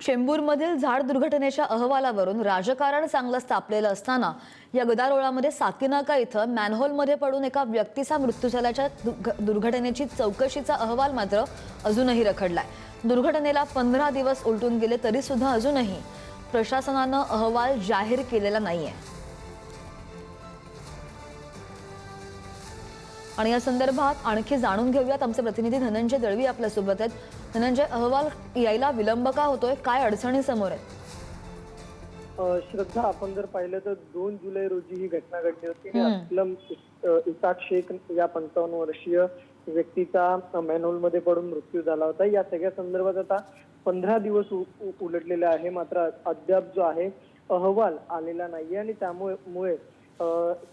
चेंबूरमधील झाड दुर्घटनेच्या अहवालावरून राजकारण चांगलंच तापलेलं असताना या गदारोळामध्ये साकीनाका इथं मॅनहोलमध्ये पडून एका व्यक्तीचा मृत्यू झाल्याच्या दुर्घटनेची चौकशीचा अहवाल मात्र अजूनही रखडलाय। दुर्घटनेला 15 दिवस उलटून गेले तरी सुद्धा अजूनही प्रशासनानं अहवाल जाहीर केलेला नाहीये। आणि या संदर्भात आणखी जाणून घेऊयात, आमचे प्रतिनिधी धनंजय दळवी आपल्या सोबत आहेत। धनंजय, अहवाल यायला विलंब का होतोय, काय अडचणी समोर आहेत? श्रद्धा, आपण जर पाहिलं तर 2 जुलै रोजी ही घटना घडली होती। असलम इसाक शेख या 55 वर्षीय व्यक्तीचा मॅनहोलमध्ये पडून मृत्यू झाला होता। या सगळ्या संदर्भात आता 15 दिवस उलटलेले आहे, मात्र अद्याप जो आहे अहवाल आलेला नाहीये आणि त्यामुळे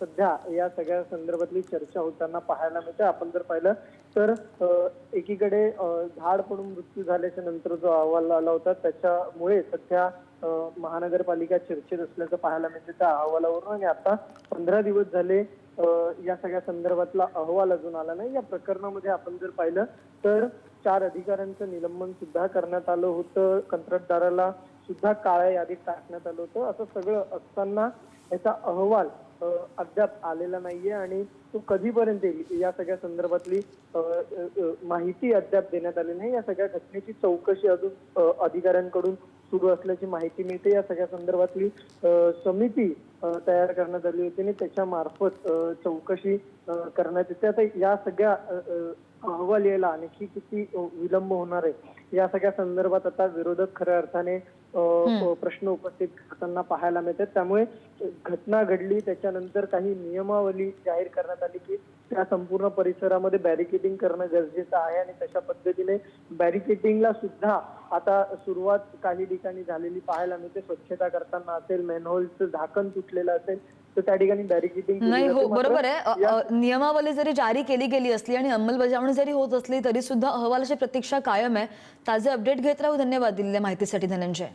सध्या या सगळ्या संदर्भातली चर्चा होताना पाहायला मिळते। आपण जर पाहिलं तर एकीकडे झाड पडून मृत्यू झाल्याच्या नंतर जो अहवाल आला होता त्याच्यामुळे सध्या महानगरपालिका चर्चेत असल्याचं पाहायला मिळते त्या अहवालावरून। आणि आता 15 दिवस झाले या सगळ्या संदर्भातला अहवाल अजून आला नाही। या प्रकरणामध्ये आपण जर पाहिलं तर 4 अधिकाऱ्यांचं निलंबन सुद्धा करण्यात आलं होतं, कंत्राटदाराला सुद्धा काळ्या यादीत टाकण्यात आलं होतं। असं सगळं असताना याचा अहवाल अद्याप आलेला नाहीये आणि तो कधीपर्यंत येईल या सगळ्या संदर्भातली माहिती अद्याप देण्यात आली नाही। या सगळ्या घटनेची चौकशी अजून अधिकाऱ्यांकडून सुरू असल्याची माहिती मिळते। या सगळ्या संदर्भातली समिती तयार करण्यात आली होती आणि त्याच्या मार्फत चौकशी करण्यात येते। आता या सगळ्या अहवाल यायला आणखी किती विलंब होणार आहे या सगळ्या संदर्भात आता विरोधक खऱ्या अर्थाने प्रश्न उपस्थित करताना पाहायला मिळतात। त्यामुळे घटना घडली त्याच्यानंतर काही नियमावली जाहीर करण्यात आली की त्या संपूर्ण परिसरामध्ये बॅरिकेडिंग करणं गरजेचं आहे आणि तशा पद्धतीने बॅरिकेडिंगला सुद्धा आता सुरुवात काही ठिकाणी झालेली पाहायला मिळते। स्वच्छता करताना असेल, मॅनहोलचं झाकण तुटलेलं असेल तर त्या ठिकाणी बॅरिकेडिंग नाही हो, बरोबर आहे। नियमावली जरी जारी केली गेली असली आणि अंमलबजावणी जरी होत असली तरी सुद्धा अहवालाची प्रतीक्षा कायम आहे। ताजे अपडेट घेत राहू। धन्यवाद दिलेल्या माहितीसाठी धनंजय।